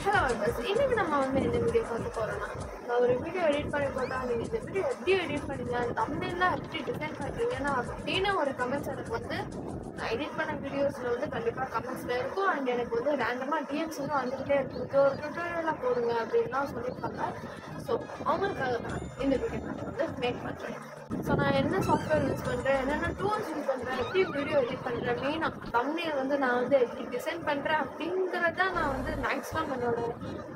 Hello bus இன்னைக்கு நம்ம வந்து இந்த வீடியோ பார்க்க போகிறோம்னா நான் ஒரு வீடியோ எடிட் பண்ணி போட்டால் நீங்கள் இந்த வீடியோ எப்படி எடிட் பண்ணீங்க தம்ப்நெயில்லாம் எப்படி டிசைன் பண்ணுறீங்கன்னா அப்படின்னு ஒரு கமெண்ட்ஸ் எனக்கு வந்து நான் எடிட் பண்ண வீடியோஸில் வந்து கண்டிப்பாக கமெண்ட்ஸில் இருக்கும் அண்ட் எனக்கு வந்து ரேண்டமாக டிஎம்ஸ் வந்து வந்துகிட்டே இருக்குது ஒரு ட்யூட்டோரியலாக போடுங்க அப்படின்லாம் சொல்லியிருக்காங்க. ஸோ அவங்களுக்காக தான் இந்த வீடியோ நான் வந்து மேக் பண்ணுறேன். ஸோ நான் என்ன சாஃப்ட்வேர் யூஸ் பண்ணுறேன், என்னென்ன டூல்ஸ் யூஸ் பண்ணுறேன், எப்படி வீடியோ எடிட் பண்ணுறேன், மெயினாக தம்ப்நெயில் வந்து நான் வந்து எப்படி டிசைன் பண்ணுறேன் அப்படிங்கிறத நான் வந்து மேக்ஸிமம் என்னோட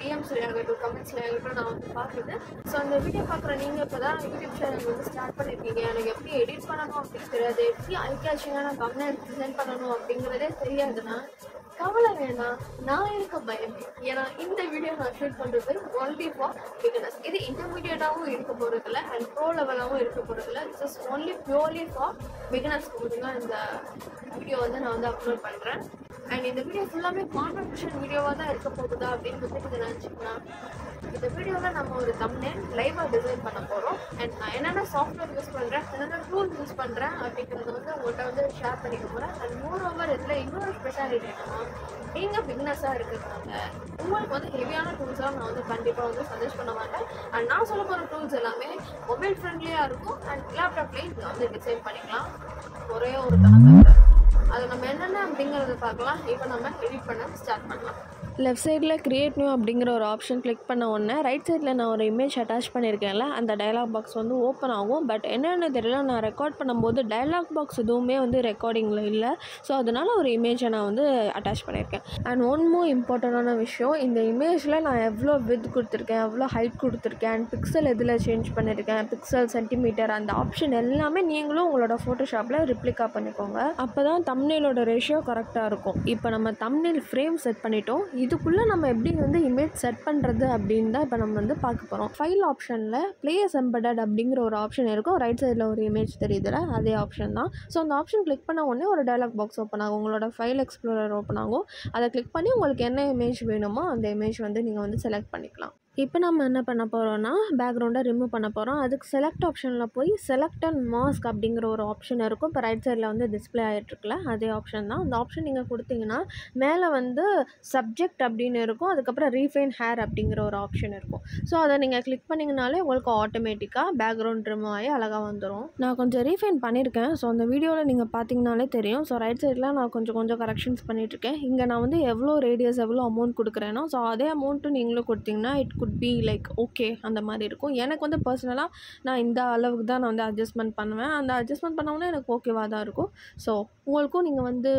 டிஎம்ஸ்லேயே ஆகட்டும் கமெண்ட்ஸ்லேயே ஆகட்டும் நான் வந்து பார்க்குது. ஸோ அந்த வீடியோ பார்க்குற நீங்கள் இப்போ தான் யூடியூப் சேனல் வந்து ஸ்டார்ட் பண்ணியிருக்கீங்க, எனக்கு எப்படி எடிட் பண்ணணும் அப்படின்னு தெரியாது, எப்படி ஐகேஷனான தம்ப்நெயில் டிசைன் பண்ணணும் அப்படிங்கிறதே தெரியாதுன்னா கவலை வேணாம், நான் இருக்க பயமே. ஏன்னா இந்த வீடியோ நான் ஷூட் பண்ணுறது ஒன்லி ஃபார் பிகினர்ஸ். இது இன்டர்மீடியட்டாகவும் இருக்க போகிறதில்ல அண்ட் ப்ரோ லெவலாகவும் இருக்க போகிறதில்ல. ஜஸ்ட் ஒன்லி பியூர்லி ஃபார் பிகினர்ஸ்க்கு மட்டும்தான் இந்த வீடியோ வந்து நான் வந்து அப்லோட் பண்ணுறேன். அண்ட் இந்த வீடியோ ஃபுல்லாமே கான்வர்சேஷன் வீடியோவாக தான் இருக்க போகுதா அப்படின்னு வந்து நினச்சிங்கன்னா இந்த வீடியோவில் நம்ம ஒரு தம்ப்நெயில் லைவாக டிசைன் பண்ண போகிறோம். அண்ட் நான் என்னென்ன சாஃப்ட்வேர் யூஸ் பண்ணுறேன், என்னென்ன டூல் யூஸ் பண்ணுறேன் அப்படிங்கிறத வந்து உங்கள்கிட்ட வந்து ஷேர் பண்ணிக்க போகிறேன். அண்ட் மோர் ஓவர் இதில் இன்னொரு ஸ்பெஷாலிட்டி என்னன்னா, நீங்கள் பிகினர்ஸாக இருக்கிறதுனால உங்களுக்கு வந்து ஹெவியான டூல்ஸாக நான் வந்து கண்டிப்பாக வந்து சஜஸ்ட் பண்ண மாட்டேன். அண்ட் நான் சொல்ல போகிற டூல்ஸ் எல்லாமே மொபைல் ஃப்ரெண்ட்லியாக இருக்கும் அண்ட் லேப்டாப்லேயும் நீங்கள் வந்து டிசைன் பண்ணிக்கலாம். ஒரே ஒரு கணக்கு அது நம்ம என்னென்ன அப்படிங்கிறத பார்க்கலாம். இப்போ நம்ம எடிட் பண்ண ஸ்டார்ட் பண்ணலாம். லெஃப்ட் சைடில் கிரியேட் நியூ அப்படிங்கிற ஒரு ஆப்ஷன் கிளிக் பண்ண உடனே ரைட் சைடில் நான் ஒரு இமேஜ் அட்டாச் பண்ணியிருக்கேன்ல, அந்த டயலாக் பாக்ஸ் வந்து ஓப்பன் ஆகும். பட் என்னென்னு தெரியல, நான் ரெக்கார்ட் பண்ணும்போது டயலாக் பாக்ஸ் எதுவுமே வந்து ரெக்கார்டிங்கில் இல்லை. ஸோ அதனால் ஒரு இமேஜை நான் வந்து அட்டாச் பண்ணியிருக்கேன். அண்ட் ஒன் மோர் இம்பார்ட்டண்டான விஷயம், இந்த இமேஜில் நான் எவ்வளோ வித் கொடுத்துருக்கேன், எவ்வளோ ஹைட் கொடுத்துருக்கேன், அண்ட் பிக்சல் எதில் சேஞ்ச் பண்ணியிருக்கேன், பிக்சல் சென்டிமீட்டர், அந்த ஆப்ஷன் எல்லாமே நீங்களும் உங்களோட ஃபோட்டோஷாப்பில் ரிப்ளிகா பண்ணிக்கோங்க. அப்போ தான் தம்ப்நெயிலோட ரேஷியோ கரெக்டாக இருக்கும். இப்போ நம்ம தம்ப்நெயில் ஃப்ரேம் செட் பண்ணிட்டோம். இதுக்குள்ளே நம்ம எப்படி வந்து இமேஜ் செட் பண்ணுறது அப்படின்னு தான் இப்போ நம்ம வந்து பார்க்க போகிறோம். ஃபைல் ஆப்ஷனில் பிளேஸ் எம்பெடட் அப்படிங்கிற ஒரு ஆப்ஷன் இருக்கும். ரைட் சைடில் ஒரு இமேஜ் தெரியுதுல, அதே ஆப்ஷன் தான். ஸோ அந்த ஆப்ஷன் கிளிக் பண்ண உடனே ஒரு டயலாக் பாக்ஸ் ஓப்பன் ஆகும், உங்களோட ஃபைல் எக்ஸ்ப்ளோரர் ஓப்பன் ஆகும். அதை கிளிக் பண்ணி உங்களுக்கு என்ன இமேஜ் வேணுமோ அந்த இமேஜ் வந்து நீங்கள் வந்து செலக்ட் பண்ணிக்கலாம். இப்போ நம்ம என்ன பண்ண போகிறோன்னா, பேக்ரவுண்டை ரிமூவ் பண்ண போகிறோம். அதுக்கு செலக்ட் ஆப்ஷனில் போய் செலக்ட் அண்ட் மாஸ்க் அப்படிங்கிற ஒரு ஆப்ஷன் இருக்கும். இப்போ ரைட் சைடில் வந்து டிஸ்பிளே ஆகிட்டுருக்குல, அதே ஆப்ஷன் தான். அந்த ஆப்ஷன் நீங்கள் கொடுத்தீங்கன்னா மேலே வந்து சப்ஜெக்ட் அப்படின்னு இருக்கும், அதுக்கப்புறம் ரீஃபைன் ஹேர் அப்படிங்கிற ஒரு ஆப்ஷன் இருக்கும். ஸோ அதை நீங்கள் கிளிக் பண்ணிங்கனாலே உங்களுக்கு ஆட்டோமேட்டிக்காக பேக்ரவுண்ட் ரிமூவ் ஆகி அழகாக வந்துடும். நான் கொஞ்சம் ரீஃபைன் பண்ணியிருக்கேன். ஸோ அந்த வீடியோவில் நீங்கள் பார்த்தீங்கனாலே தெரியும். ஸோ ரைட் சைடில் நான் கொஞ்சம் கரெக்ஷன்ஸ் பண்ணிகிட்ருக்கேன். இங்கே நான் வந்து எவ்வளோ ரேடியஸ் எவ்வளோ அமௌண்ட் கொடுக்குறேனோ ஸோ அதே அமௌண்ட்டு நீங்களும் கொடுத்தீங்கன்னா it could be like okay அந்த மாதிரி இருக்கும். எனக்கு வந்து பர்சனலாக நான் இந்த அளவுக்கு தான் நான் வந்து அட்ஜஸ்ட்மெண்ட் பண்ணுவேன். அந்த அட்ஜஸ்ட்மெண்ட் பண்ணோன்னா எனக்கு ஓகேவாக தான் இருக்கும். ஸோ உங்களுக்கும் நீங்கள் வந்து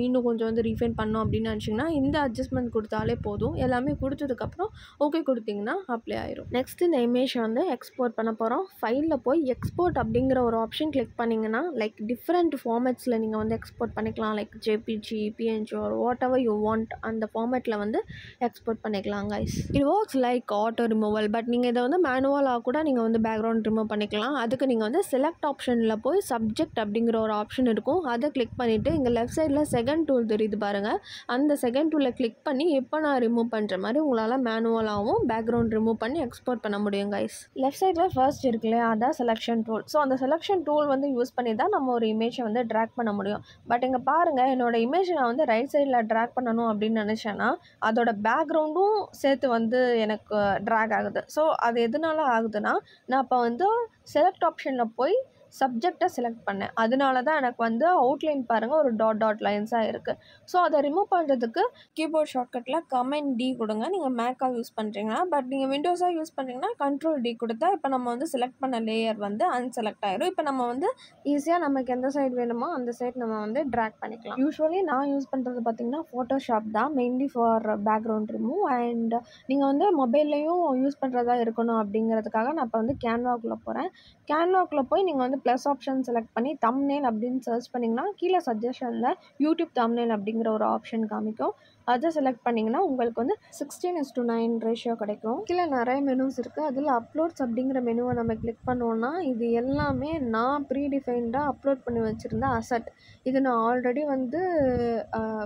இன்னும் கொஞ்சம் வந்து ரீஃபைன் பண்ணோம் அப்படின்னு நினச்சிங்கன்னா இந்த அட்ஜஸ்ட்மெண்ட் கொடுத்தாலே போதும். எல்லாமே கொடுத்ததுக்கப்புறம் ஓகே கொடுத்தீங்கன்னா அப்ளை ஆயிரும். நெக்ஸ்ட் இந்த இமேஜை வந்து எக்ஸ்போர்ட் பண்ண போகிறோம். ஃபைலில் போய் எக்ஸ்போர்ட் அப்படிங்கிற ஒரு ஆப்ஷன் கிளிக் பண்ணிங்கன்னா லைக் டிஃப்ரெண்ட் ஃபார்மேட்ஸில் நீங்கள் வந்து எக்ஸ்போர்ட் பண்ணிக்கலாம். Like JPG, PNG R what ever you want அந்த ஃபார்மேட்டில் வந்து எக்ஸ்போர்ட் பண்ணிக்கலாம் guys. It works like auto removal. But நீங்கள் இதை வந்து மேனுவலாக கூட நீங்கள் வந்து பேக்ரவுண்ட் ரிமூவ் பண்ணிக்கலாம். அதுக்கு நீங்கள் வந்து செலக்ட் ஆப்ஷனில் போய் சப்ஜெக்ட் அப்படிங்கிற ஒரு ஆப்ஷன் இருக்கும், அதை கிளிக் பண்ணிவிட்டு இங்கே லெஃப்ட் சைடில் செகண்ட் டூல் தெரியுது பாருங்கள், அந்த செகண்ட் டூலில் கிளிக் பண்ணி இப்போ நான் ரிமூவ் பண்ணுற மாதிரி உங்களால் மேனுவலாகவும் பேக்ரவுண்ட் ரிமூவ் பண்ணி எக்ஸ்போர்ட் பண்ண முடியும் கைஸ். லெஃப்ட் சைடில் ஃபர்ஸ்ட் இருக்குல்லையா, அதான் செலெக்ஷன் டூல். ஸோ அந்த செலெக்ஷன் டூல் வந்து யூஸ் பண்ணி தான் நம்ம ஒரு இமேஜை வந்து ட்ராக் பண்ண முடியும். பட் இங்கே பாருங்கள், என்னோட இமேஜை நான் வந்து ரைட் சைடில் ட்ராக் பண்ணணும் அப்படின்னு நினச்சேன்னா அதோட பேக்ரவுண்டும் சேர்த்து வந்து எனக்கு ட்ராக் ஆகுது. ஸோ அது எதனால ஆகுதுன்னா, நான் இப்போ வந்து செலக்ட் ஆப்ஷனில் போய் சப்ஜெக்டை செலக்ட் பண்ணேன், அதனால தான் எனக்கு வந்து அவுட்லைன் பாருங்கள் ஒரு டாட் லைன்ஸாக இருக்குது. ஸோ அதை ரிமூவ் பண்ணுறதுக்கு கீபோர்ட் ஷார்ட்கட்டில் கமெண்ட் டி கொடுங்க. நீங்கள் மேக்காக யூஸ் பண்ணுறீங்கன்னா, பட் நீங்கள் விண்டோஸாக யூஸ் பண்ணுறீங்கன்னா கண்ட்ரோல் டி கொடுத்தா இப்போ நம்ம வந்து செலக்ட் பண்ண லேயர் வந்து அன்செலக்ட் ஆயிடும். இப்போ நம்ம வந்து ஈஸியாக நமக்கு எந்த சைடு வேணுமோ அந்த சைடு நம்ம வந்து ட்ராக் பண்ணிக்கலாம். யூஸ்வலி நான் யூஸ் பண்ணுறது பார்த்திங்கன்னா ஃபோட்டோஷாப் தான், mainly for background remove. And நீங்கள் வந்து மொபைல்லையும் யூஸ் பண்ணுறதா இருக்கணும் அப்படிங்கிறதுக்காக நான் இப்போ வந்து கேன்வாக்குள்ளே போகிறேன். கேன்வாக்குள்ளே போய் நீங்கள் வந்து ப்ளஸ் ஆப்ஷன் செலக்ட் பண்ணி தம்ப்நெயில் அப்படின்னு சர்ச் பண்ணிங்கன்னா கீழே சஜஷனில் யூடியூப் தம்ப்நெயில் அப்படிங்கிற ஒரு ஆப்ஷன் காமிக்கும். அதை செலக்ட் பண்ணிங்கன்னா உங்களுக்கு வந்து 16:9 ரேஷியோ கிடைக்கும். கீழே நிறைய மெனுஸ் இருக்குது. அதில் அப்லோட்ஸ் அப்படிங்கிற மெனுவை நம்ம கிளிக் பண்ணோன்னா இது எல்லாமே நான் ப்ரீடிஃபைன்டாக அப்லோட் பண்ணி வச்சுருந்த அசட். இது நான் ஆல்ரெடி வந்து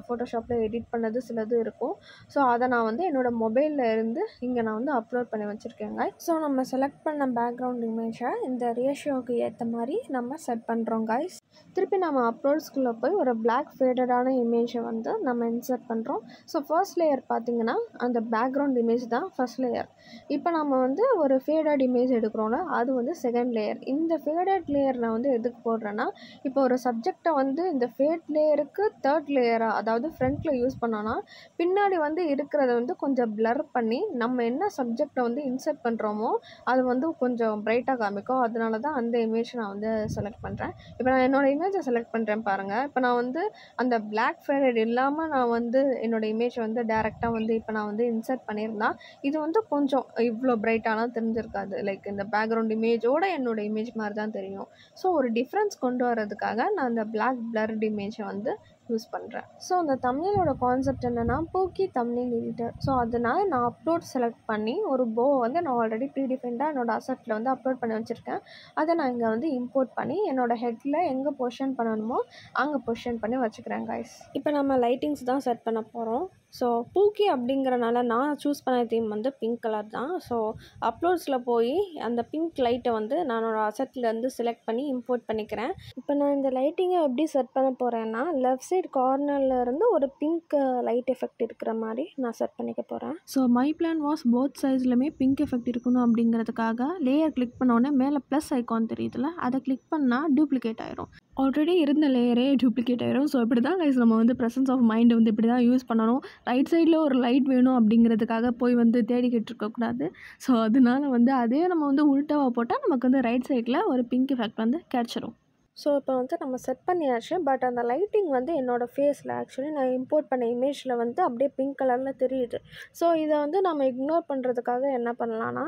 ஃபோட்டோஷாப்பில் எடிட் பண்ணது சிலது இருக்கும். ஸோ அதை நான் வந்து என்னோடய மொபைலில் இருந்து இங்கே நான் வந்து அப்லோட் பண்ணி வச்சுருக்கேங்க. ஸோ நம்ம செலக்ட் பண்ண பேக்ரவுண்ட் இமேஜை இந்த ரேஷியோவுக்கு ஏற்ற மாதிரி நம்ம செட் பண்ணுறோம் கைஸ். திருப்பி நம்ம அப்லோட்ஸ்குள்ளே போய் ஒரு பிளாக் ஃபேடடான இமேஜை வந்து நம்ம இன்சர்ட் பண்ணுறோம். ஸோ ஃபர்ஸ்ட் லேயர் பார்த்திங்கன்னா அந்த பேக்ரவுண்ட் இமேஜ் தான் ஃபர்ஸ்ட் லேயர். இப்போ நம்ம வந்து ஒரு ஃபேடட் இமேஜ் எடுக்கிறோன்னா அது வந்து செகண்ட் லேயர். இந்த ஃபேடட் லேயர் நான் வந்து எதுக்கு போடுறேன்னா, இப்போ ஒரு சப்ஜெக்டை வந்து இந்த ஃபேட் லேயருக்கு தேர்ட் லேயராக அதாவது ஃப்ரண்ட்டில் யூஸ் பண்ணோன்னா பின்னாடி வந்து இருக்கிறத வந்து கொஞ்சம் பிளர் பண்ணி நம்ம என்ன சப்ஜெக்டை வந்து இன்சர்ட் பண்ணுறோமோ அது வந்து கொஞ்சம் பிரைட்டாக காமிக்கும். அதனால தான் அந்த இமேஜ் நான் வந்து செலக்ட் பண்ணுறேன். இப்போ நான் என்னோடய இமேஜை செலக்ட் பண்ணுறேன் பாருங்கள். இப்போ நான் வந்து அந்த பிளாக் ஃபேடட் இல்லாமல் நான் வந்து என்னோடய இமேஜை வந்து டேரெக்டாக வந்து இப்போ நான் வந்து இன்சர்ட் பண்ணியிருந்தா இது வந்து கொஞ்சம் இவ்வளோ பிரைட்டாலாம் தெரிஞ்சிருக்காது. லைக் இந்த பேக்ரவுண்ட் இமேஜோட என்னோடய இமேஜ் மாதிரி தான் தெரியும். ஸோ ஒரு டிஃப்ரென்ஸ் கொண்டு வரதுக்காக நான் அந்த பிளாக் பிளர்டு இமேஜை வந்து யூஸ் பண்ணுறேன். ஸோ அந்த தம்ப்நெயிலோட கான்செப்ட் என்னென்னா பூக்கி தம்ப்நெயில் எடிட்டர். ஸோ அதனால் நான் அப்லோட் செலக்ட் பண்ணி ஒரு போ வந்து நான் ஆல்ரெடி ப்ரீடிஃபைண்டாக என்னோடய அசெட்டில் வந்து அப்லோட் பண்ணி வச்சுருக்கேன். அதை நான் இங்கே வந்து இம்போர்ட் பண்ணி என்னோடய ஹெட்டில் எங்கே பொசிஷன் பண்ணணுமோ அங்கே பொசிஷன் பண்ணி வச்சுக்கிறேன் கைஸ். இப்போ நம்ம லைட்டிங்ஸ் தான் செட் பண்ண போகிறோம். ஸோ பூக்கி அப்படிங்கிறனால நான் சூஸ் பண்ண தீம் வந்து பிங்க் கலர் தான். ஸோ அப்லோட்ஸில் போய் அந்த பிங்க் லைட்டை வந்து நான் என்னோடய அசெட்லேருந்து செலக்ட் பண்ணி இம்போர்ட் பண்ணிக்கிறேன். இப்போ நான் இந்த லைட்டிங்கை எப்படி செட் பண்ண போகிறேன்னா லெஃப்ட் சைட் கார்னர்லேருந்து ஒரு பிங்க் லைட் எஃபெக்ட் இருக்கிற மாதிரி நான் செட் பண்ணிக்க போகிறேன். So my plan was both சைட்ஸ்லையுமே பிங்க் எஃபெக்ட் இருக்கணும் அப்படிங்கிறதுக்காக லேயர் கிளிக் பண்ணோடனே மேலே ப்ளஸ் ஐக்கான் தெரியுதுல்ல, அதை கிளிக் பண்ணால் டூப்ளிகேட் ஆயிரும். ஆல்ரெடி இருந்த லேயரே டூப்ளிகேட் ஆயிரும். ஸோ இப்படி தான் கைஸ் நம்ம வந்து ப்ரெசன்ஸ் ஆஃப் மைண்டை வந்து இப்படி தான் யூஸ் பண்ணணும். ரைட் சைடில் ஒரு லைட் வேணும் அப்படிங்கிறதுக்காக போய் வந்து தேடிக்கிட்டு இருக்கக்கூடாது. ஸோ அதனால வந்து அதே நம்ம வந்து உல்ட்டாவாக போட்டால் நமக்கு வந்து ரைட் சைடில் ஒரு பிங்க் எஃபெக்ட் வந்து கிடச்சிரும். ஸோ இப்போ வந்து நம்ம செட் பண்ணியாச்சு. பட் அந்த லைட்டிங் வந்து என்னோடய ஃபேஸில் ஆக்சுவலி நான் இம்போர்ட் பண்ண இமேஜில் வந்து அப்படியே பிங்க் கலரில் தெரியுது. ஸோ இதை வந்து நம்ம இக்னோர் பண்ணுறதுக்காக என்ன பண்ணலான்னா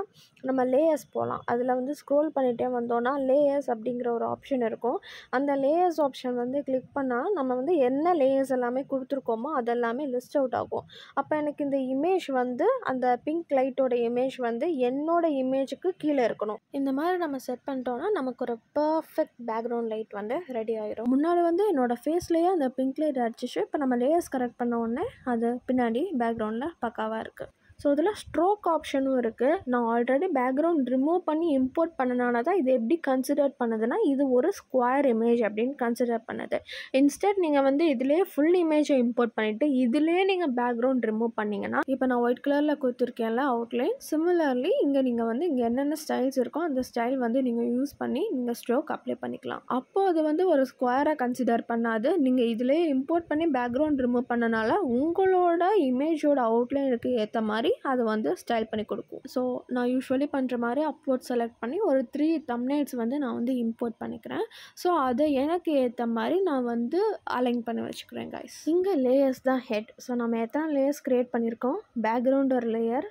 நம்ம லேயர்ஸ் போகலாம். அதில் வந்து ஸ்க்ரோல் பண்ணிகிட்டே வந்தோன்னா லேயர்ஸ் அப்படிங்கிற ஒரு ஆப்ஷன் இருக்கும். அந்த லேயர்ஸ் ஆப்ஷன் வந்து கிளிக் பண்ணால் நம்ம வந்து என்ன லேயர்ஸ் எல்லாமே கொடுத்துருக்கோமோ அதெல்லாமே லிஸ்ட் அவுட் ஆகும். அப்போ எனக்கு இந்த இமேஜ் வந்து அந்த பிங்க் லைட்டோட இமேஜ் வந்து என்னோடய இமேஜுக்கு கீழே இருக்கணும். இந்த மாதிரி நம்ம செட் பண்ணிட்டோன்னா நமக்கு ஒரு பர்ஃபெக்ட் பேக்ரவுண்ட் லைட் வந்து ரெடி ஆயிரும். முன்னாடி வந்து என்னோட ஃபேஸ்லேயே அந்த பிங்க் லைட் அடிச்சிச்சு. இப்போ நம்ம லேயர்ஸ் கரெக்ட் பண்ண உடனே அது பின்னாடி பேக்ரவுண்டில் பக்காவாக இருக்குது. ஸோ இதில் ஸ்ட்ரோக் ஆப்ஷனும் இருக்குது. நான் ஆல்ரெடி பேக்ரவுண்ட் ரிமூவ் பண்ணி இம்போர்ட் பண்ணனால தான் இது எப்படி கன்சிடர் பண்ணுதுன்னா இது ஒரு ஸ்கொயர் இமேஜ் அப்படின்னு கன்சிடர் பண்ணுது. இன்ஸ்டெட் நீங்கள் வந்து இதிலே ஃபுல் இமேஜை இம்போர்ட் பண்ணிவிட்டு இதிலே நீங்கள் பேக்ரவுண்ட் ரிமூவ் பண்ணிங்கன்னா இப்போ நான் ஒயிட் கலரில் கொடுத்துருக்கேன்ல அவுட்லைன், சிமிலர்லி இங்கே நீங்கள் வந்து இங்கே என்னென்ன ஸ்டைல்ஸ் இருக்கோ அந்த ஸ்டைல் வந்து நீங்கள் யூஸ் பண்ணி நீங்கள் ஸ்ட்ரோக் அப்ளை பண்ணிக்கலாம். அப்போது அது வந்து ஒரு ஸ்கொயராக கன்சிடர் பண்ணாது. நீங்கள் இதிலே இம்போர்ட் பண்ணி பேக்ரவுண்ட் ரிமூவ் பண்ணனால உங்களோட இமேஜோட அவுட்லைனுக்கு ஏற்ற மாதிரி அது வந்து ஸ்டைல் பண்ணி கொடுக்கும். ஸோ நான் யூஸ்வலி பண்ணுற மாதிரி அப்லோட் செலக்ட் பண்ணி ஒரு 3 தம்ப்நெயில்ஸ் வந்து நான் வந்து இம்போர்ட் பண்ணிக்கிறேன். ஸோ அதை எனக்கு ஏற்ற மாதிரி நான் வந்து அலைன் பண்ணி வச்சுக்கிறேன் கைஸ். இங்கே லேயர்ஸ் தான் ஹெட். ஸோ நம்ம எத்தனை லேயர்ஸ் க்ரியேட் பண்ணியிருக்கோம், பேக்ரவுண்ட் ஒரு லேயர்,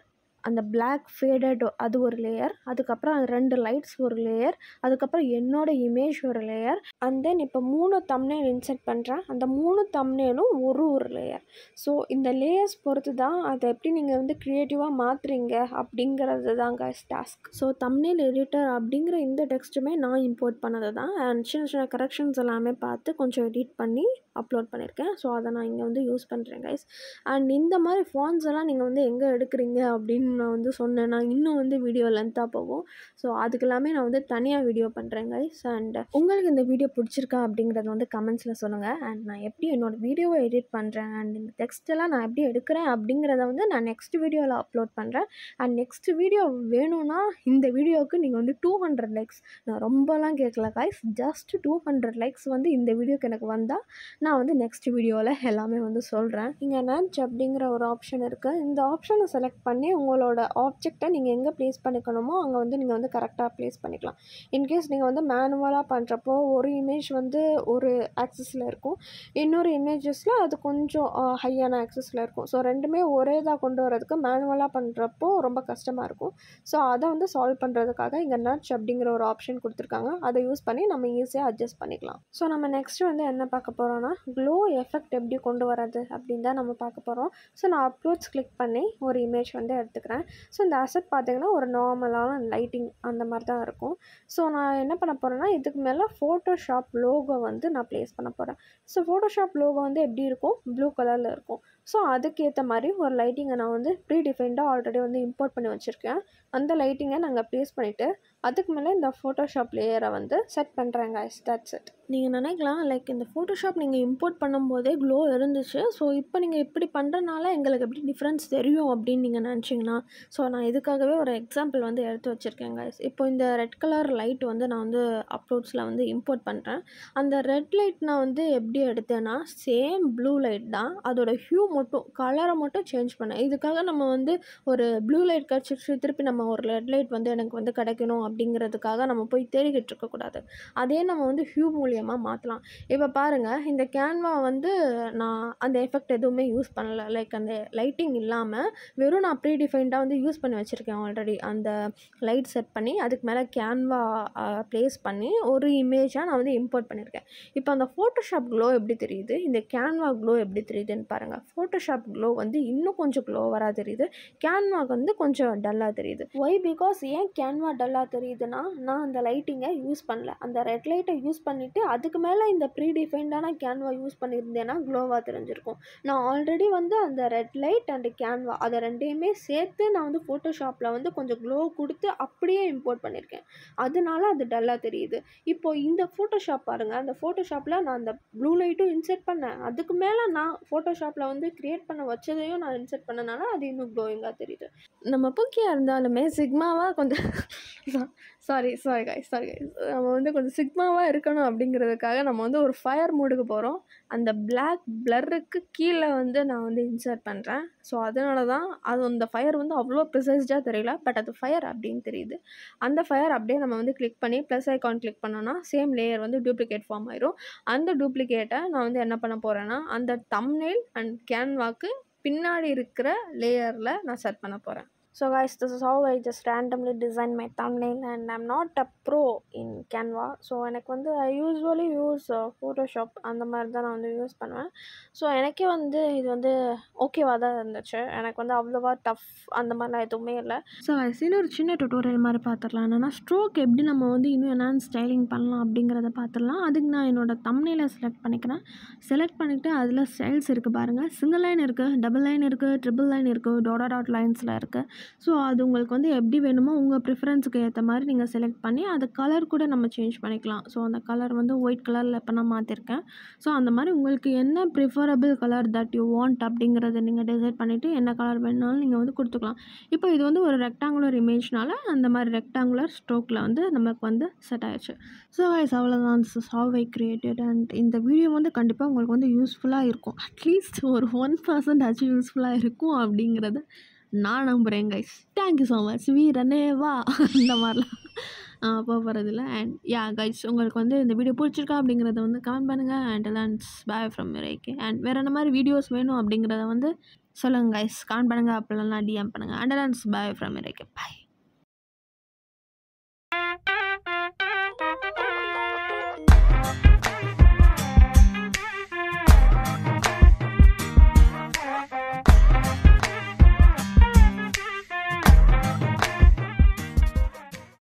அந்த பிளாக் ஃபேடட் அது ஒரு லேயர், அதுக்கப்புறம் அது 2 லைட்ஸ் ஒரு லேயர், அதுக்கப்புறம் என்னோடய இமேஜ் ஒரு லேயர், அண்ட் தென் இப்போ 3 தம்ப்நெயில் இன்செர்ட் பண்ணுறேன். அந்த 3 தம்ப்நெயிலும் ஒரு லேயர். ஸோ இந்த லேயர்ஸ் பொறுத்து தான் அதை எப்படி நீங்கள் வந்து க்ரியேட்டிவாக மாற்றுறீங்க அப்படிங்கிறது தாங்க டாஸ்க். ஸோ தம்ப்நெயில் எடிட்டர் அப்படிங்கிற இந்த டெக்ஸ்ட்டுமே நான் இம்போர்ட் பண்ணது தான். அண்ட் சின்ன சின்ன கரெக்ஷன்ஸ் எல்லாமே பார்த்து கொஞ்சம் எடிட் பண்ணி அப்லோட் பண்ணியிருக்கேன். ஸோ அதை நான் இங்கே வந்து யூஸ் பண்ணுறேன் கைஸ். அண்ட் இந்த மாதிரி ஃபாண்ட்ஸ் எல்லாம் நீங்கள் வந்து எங்கே எடுக்கிறீங்க அப்படின்னு நான் வந்து சொன்னேன்னா இன்னும் வந்து வீடியோ லென்த்தாக போகும். ஸோ அதுக்கெல்லாமே நான் வந்து தனியாக வீடியோ பண்ணுறேன் கைஸ். அண்ட் உங்களுக்கு இந்த வீடியோ பிடிச்சிருக்கா அப்படிங்கிறத வந்து கமெண்ட்ஸில் சொல்லுங்கள். அண்ட் நான் எப்படி என்னோடய வீடியோவை எடிட் பண்ணுறேன் அண்ட் இந்த டெக்ஸ்ட்டெல்லாம் நான் எப்படி எடுக்கிறேன் அப்படிங்கிறத வந்து நான் நெக்ஸ்ட் வீடியோவில் அப்லோட் பண்ணுறேன். அண்ட் நெக்ஸ்ட் வீடியோ வேணும்னா இந்த வீடியோவுக்கு நீங்கள் வந்து 200 லைக்ஸ், நான் ரொம்பலாம் கேட்கல கைஸ், ஜஸ்ட் 200 லைக்ஸ் வந்து இந்த வீடியோக்கு எனக்கு வந்தால் நான் வந்து நெக்ஸ்ட் வீடியோவில் எல்லாமே வந்து சொல்கிறேன். இங்கே நட்ஜ் அப்படிங்கிற ஒரு ஆப்ஷன் இருக்குது. இந்த ஆப்ஷனை செலக்ட் பண்ணி உங்களோட ஆப்ஜெக்டை நீங்கள் எங்கே ப்ளேஸ் பண்ணிக்கணுமோ அங்கே வந்து நீங்கள் வந்து கரெக்டாக ப்ளேஸ் பண்ணிக்கலாம். இன்கேஸ் நீங்கள் வந்து மேனுவலாக பண்ணுறப்போ ஒரு இமேஜ் வந்து ஒரு ஆக்சஸில் இருக்கும், இன்னொரு இமேஜஸில் அது கொஞ்சம் ஹையான ஆக்சஸில் இருக்கும். ஸோ ரெண்டுமே ஒரே இதாக கொண்டு வரதுக்கு மேனுவலாக பண்ணுறப்போ ரொம்ப கஷ்டமாக இருக்கும். ஸோ அதை வந்து சால்வ் பண்ணுறதுக்காக இங்கே நட்ஜ் அப்படிங்கிற ஒரு ஆப்ஷன் கொடுத்துருக்காங்க. அதை யூஸ் பண்ணி நம்ம ஈஸியாக அட்ஜஸ்ட் பண்ணிக்கலாம். ஸோ நம்ம நெக்ஸ்ட் வந்து என்ன பார்க்க போகிறோம்னா க்ளோ எஃபெக்ட் எப்படி கொண்டு வரது அப்படின்னு தான் நம்ம பார்க்க போகிறோம். ஸோ நான் அப்லோட்ஸ் கிளிக் பண்ணி ஒரு இமேஜ் வந்து எடுத்துக்கிறேன். ஸோ இந்த அசெட் பார்த்திங்கன்னா ஒரு நார்மலான லைட்டிங் அந்த மாதிரி தான் இருக்கும். ஸோ நான் என்ன பண்ண போகிறேன்னா இதுக்கு மேலே ஃபோட்டோஷாப் லோகோ வந்து நான் ப்ளேஸ் பண்ண போகிறேன். ஸோ ஃபோட்டோஷாப் லோகோ வந்து எப்படி இருக்கும், ப்ளூ கலரில் இருக்கும். ஸோ அதுக்கேற்ற மாதிரி ஒரு லைட்டிங்கை நான் வந்து ப்ரீடிஃபைன்டாக ஆல்ரெடி வந்து இம்போர்ட் பண்ணி வச்சுருக்கேன். அந்த லைட்டிங்கை நாங்கள் ப்ளேஸ் பண்ணிவிட்டு அதுக்கு மேலே இந்த ஃபோட்டோஷாப் லேயரை வந்து செட் பண்ணுறேன் கைஸ். That's it. நீங்கள் நினைக்கலாம் லைக் இந்த ஃபோட்டோஷாப் நீங்கள் இம்போர்ட் பண்ணும்போதே க்ளோ இருந்துச்சு, ஸோ இப்போ நீங்கள் இப்படி பண்ணுறனால எங்களுக்கு எப்படி டிஃப்ரென்ஸ் தெரியும் அப்படின்னு நீங்கள் நினச்சிங்கன்னா, ஸோ நான் இதுக்காகவே ஒரு எக்ஸாம்பிள் வந்து எடுத்து வச்சுருக்கேன் கைஸ். இப்போ இந்த ரெட் கலர் லைட் வந்து நான் வந்து அப்லோட்ஸில் வந்து இம்போர்ட் பண்ணுறேன். அந்த ரெட் லைட் நான் வந்து எப்படி எடுத்தேன்னா சேம் ப்ளூ லைட் தான், அதோட ஹியூ மட்டும் கலரை மட்டும் சேஞ்ச் பண்ணேன். இதுக்காக நம்ம வந்து ஒரு ப்ளூ லைட் கிடச்சிட்டு திருப்பி நம்ம ஒரு ரெட் லைட் வந்து எனக்கு வந்து கிடைக்கணும் அப்படிங்கிறதுக்காக நம்ம போய் தேடிக்கிட்டு இருக்கக்கூடாது. அதே நம்ம வந்து ஹியூ மூலியமாக மாற்றலாம். இப்போ பாருங்கள், இந்த கேன்வா வந்து நான் அந்த எஃபெக்ட் எதுவுமே யூஸ் பண்ணலை. லைக் அந்த லைட்டிங் இல்லாமல் வெறும் நான் ப்ரீடிஃபைன்டாக வந்து யூஸ் பண்ணி வச்சுருக்கேன் ஆல்ரெடி. அந்த லைட் செட் பண்ணி அதுக்கு மேலே கேன்வா ப்ளேஸ் பண்ணி ஒரு இமேஜாக நான் வந்து இம்போர்ட் பண்ணியிருக்கேன். இப்போ அந்த ஃபோட்டோஷாப் க்ளோ எப்படி தெரியுது, இந்த கேன்வா க்ளோ எப்படி தெரியுதுன்னு பாருங்கள். ஃபோட்டோஷாப் க்ளோ வந்து இன்னும் கொஞ்சம் க்ளோவராக தெரியுது, கேன்வாக்கு வந்து கொஞ்சம் டல்லாக தெரியுது. ஒய் பிகாஸ் ஏன் கேன்வா டல்லாக தெரியுதுன்னா, நான் அந்த லைட்டிங்கை யூஸ் பண்ணல. அந்த ரெட் லைட்டை யூஸ் பண்ணிவிட்டு அதுக்கு மேலே இந்த ப்ரீடிஃபைன்டான கேன்வா யூஸ் பண்ணியிருந்தேன்னா க்ளோவாக தெரிஞ்சிருக்கும். நான் ஆல்ரெடி வந்து அந்த ரெட் லைட் அண்ட் கேன்வா அதை ரெண்டையுமே சேர்த்து நான் வந்து ஃபோட்டோஷாப்பில் வந்து கொஞ்சம் க்ளோ கொடுத்து அப்படியே இம்போர்ட் பண்ணியிருக்கேன். அதனால அது டல்லாக தெரியுது. இப்போ இந்த ஃபோட்டோஷாப் பாருங்கள், அந்த ஃபோட்டோஷாப்பில் நான் அந்த ப்ளூ லைட்டும் இன்செர்ட் பண்ணேன், அதுக்கு மேலே நான் ஃபோட்டோஷாப்பில் வந்து க்ரியேட் பண்ண வச்சதையும் நான் இன்செர்ட் பண்ணனால அது இன்னும் க்ளோயிங்காக தெரியுது. நம்ம புக்கியாக இருந்தாலுமே சிக்மாவாக கொஞ்சம் சாரி கைஸ் நம்ம வந்து கொஞ்சம் சிக்மாவாக இருக்கணும் அப்படிங்கிறதுக்காக நம்ம வந்து ஒரு ஃபயர் மூடுக்கு போகிறோம். அந்த பிளாக் பிளருக்கு கீழே வந்து நான் வந்து இன்சர்ட் பண்ணுறேன். ஸோ அதனால தான் அது அந்த ஃபயர் வந்து அவ்வளோ ப்ரிசைஸ்டாக தெரியல, பட் அது ஃபயர் அப்படின்னு தெரியுது. அந்த ஃபயர் அப்படியே நம்ம வந்து கிளிக் பண்ணி ப்ளஸ் ஐக்கான் கிளிக் பண்ணோன்னா சேம் லேயர் வந்து டூப்ளிகேட் ஃபார்ம் ஆயிரும். அந்த டூப்ளிகேட்டை நான் வந்து என்ன பண்ண போகிறேன்னா அந்த தம்ப்நெயில் அண்ட் கேன்வாக்கு பின்னாடி இருக்கிற லேயரில் நான் செட் பண்ண போகிறேன். So guys, this is how I just randomly designed my thumbnail and I'm not a pro in Canva. So எனக்கு வந்து I usually use Photoshop அந்த மாதிரி தான் நான் வந்து யூஸ் பண்ணுவேன். ஸோ எனக்கே வந்து இது வந்து ஓகேவாக தான் இருந்துச்சு. எனக்கு வந்து அவ்வளோவா டஃப் அந்த மாதிரிலாம் எதுவுமே இல்லை. ஸோ இன்னும் ஒரு சின்ன டுட்டோரியல் மாதிரி பார்த்துடலாம். என்னென்னா ஸ்ட்ரோக் எப்படி நம்ம வந்து இன்னும் என்னென்னு ஸ்டைலிங் பண்ணலாம் அப்படிங்கிறத பார்த்துடலாம். அதுக்கு நான் என்னோடய தம்ப்நெயிலை செலக்ட் பண்ணிக்கிறேன். செலக்ட் பண்ணிவிட்டு அதில் ஸ்டைல்ஸ் இருக்குது பாருங்கள். சிங்கிள் லைன் இருக்குது, டபுள் லைன் இருக்குது, ட்ரிபிள் லைன் இருக்குது, டாட் லைன்ஸில் இருக்குது. ஸோ அது உங்களுக்கு வந்து எப்படி வேணுமோ உங்கள் ப்ரிஃபரன்ஸுக்கு ஏற்ற மாதிரி நீங்கள் செலக்ட் பண்ணி அது கலர் கூட நம்ம சேஞ்ச் பண்ணிக்கலாம். ஸோ அந்த கலர் வந்து ஒயிட் கலரில் இப்போ நான் மாற்றிருக்கேன். ஸோ அந்த மாதிரி உங்களுக்கு என்ன preferable colour that you want அப்படிங்கிறத நீங்கள் டிசைட் பண்ணிவிட்டு என்ன கலர் வேணுனாலும் நீங்கள் வந்து கொடுத்துக்கலாம். இப்போ இது வந்து ஒரு ரெக்டாங்குலர் இமேஜ்னால அந்த மாதிரி ரெக்டாங்குலர் ஸ்ட்ரோக்கில் வந்து நமக்கு வந்து செட் ஆயிடுச்சு. ஸோ கைஸ் அவ்வளோதான். This is how I created. And இந்த வீடியோ வந்து கண்டிப்பாக உங்களுக்கு வந்து யூஸ்ஃபுல்லாக இருக்கும். அட்லீஸ்ட் ஒரு 1% யூஸ்ஃபுல்லாக இருக்கும் அப்படிங்கிறத நான் நம்புகிறேன் கைஸ். Thank you so much. வீரனே வா இந்த மாதிரிலாம் போகிறதில்ல. அண்ட் யா கைஸ், உங்களுக்கு வந்து இந்த வீடியோ பிடிச்சிருக்கா அப்படிங்கிறத வந்து கமெண்ட் பண்ணுங்கள். அண்ட் லன்ஸ் பாய் ஃப்ரம் மிரேக்கே. அண்ட் வேறு என்ன மாதிரி வீடியோஸ் வேணும் அப்படிங்கிறத வந்து சொல்லுங்கள் கைஸ். கமெண்ட் பண்ணுங்கள், அப்படிலாம் டிஎம் பண்ணுங்கள். அண்ட் லன்ஸ் பாய் ஃப்ரம் மிரேக்கே. பாய்.